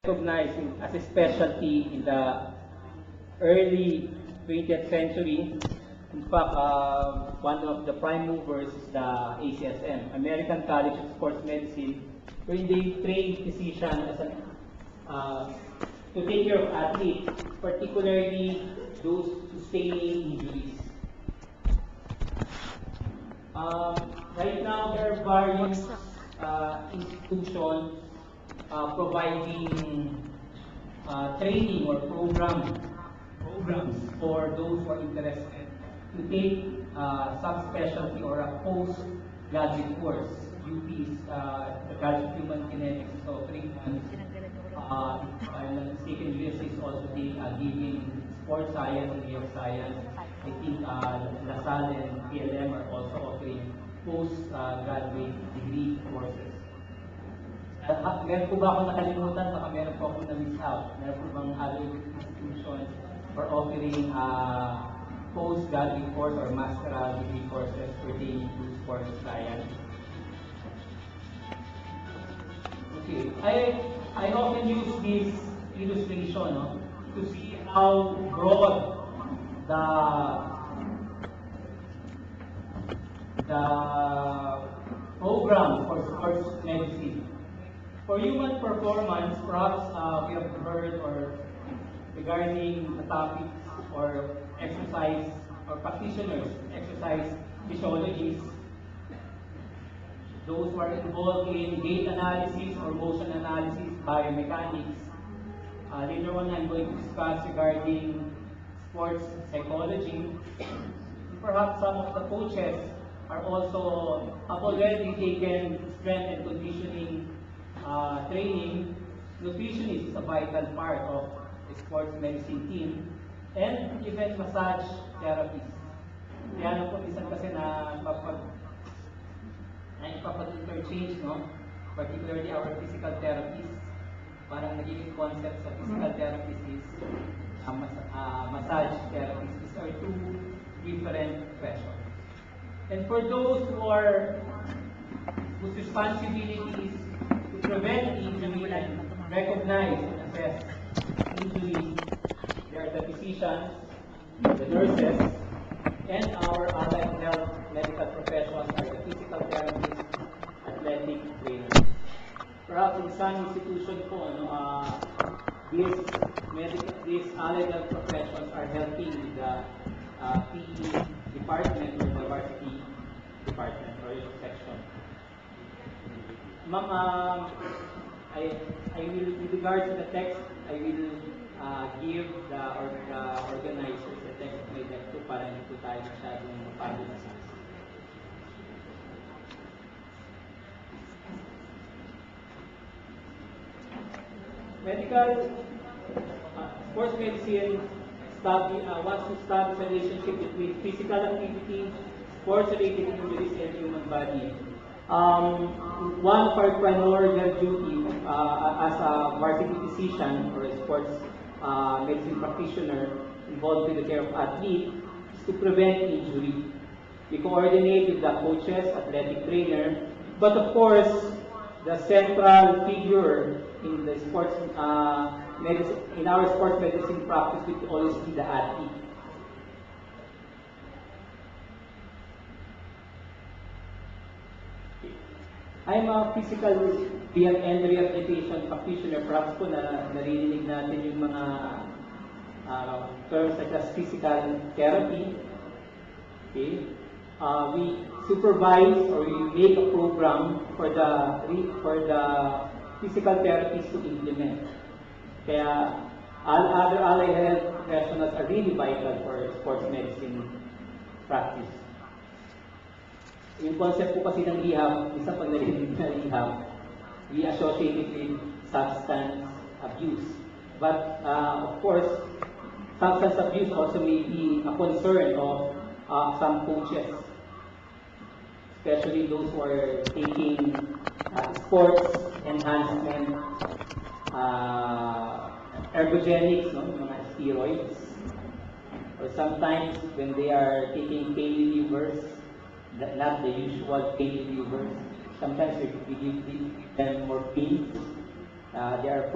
recognized as a specialty in the early 20th century. In fact, one of the prime movers is the ACSM, American College of Sports Medicine, where they train physicians as to take care of athletes, particularly those sustaining injuries. Right now, there are various institutions providing training or programs for those who are interested to take subspecialty or a post-graduate course. UP is the College of Human Kinetics is offering one. If I'm not mistaken, USA is also giving sports science and health science. I think LaSalle and PLM are also offering post-graduate degree courses. Meron po ba akong nakalimutan? Baka meron po akong na-miss out. Meron po bang other institutions for offering post-graduate course or master degree courses pertaining to sports science? Okay, I often use this illustration to see how broad the program for sports medicine. For human performance, perhaps we have heard or regarding the topics or exercise or practitioners, exercise physiologists, those who are involved in gait analysis or motion analysis, biomechanics. Later on, I'm going to discuss regarding sports psychology. Perhaps some of the coaches have already taken strength and conditioning training. Nutritionist is a vital part of the sports medicine team, and even massage therapist. Kaya po minsan kasi na ipapag-interchange, particularly our physical therapists. Parang nagiging concept sa physical therapist is massage therapist. These are two different professions. And for those whose responsibility is to prevent injury and recognize and assess injury, they are the physicians, the nurses, and our allied health medical professionals are the physical therapists, athletic trainers. Perhaps in some institutions po, these allied health professionals are helping the PE department or the varsity department or section. Ma'am, I will, with regard to the text, I will give the organizers the text of my lecture para hindi po tayo masyadong mapagod. Medical sports medicine wants to establish a relationship between physical activity, sports-related injuries, and human body. One of our primordial duty as a varsity physician or a sports medicine practitioner involved with the care of athletes is to prevent injury. We coordinate with the coaches, athletic trainer, but of course, the central figure in the sports medicine, in our sports medicine practice will always be the athlete. I'm a physical and rehabilitation practitioner. Perhaps po narinig natin yung mga terms such as physical therapy. Okay. We supervise or we make a program for the physical therapists to implement. Kaya other allied health professionals are really vital for sports medicine practice. Yung concept po kasi ng rehab, isa pag narinig na rehab, we associate it with substance abuse. But of course, substance abuse also may be a concern of some coaches, especially those who are taking sports enhancement, ergogenics, mga steroids, or sometimes when they are taking pain relievers, not the usual pain relievers. Sometimes we give them morphine. They are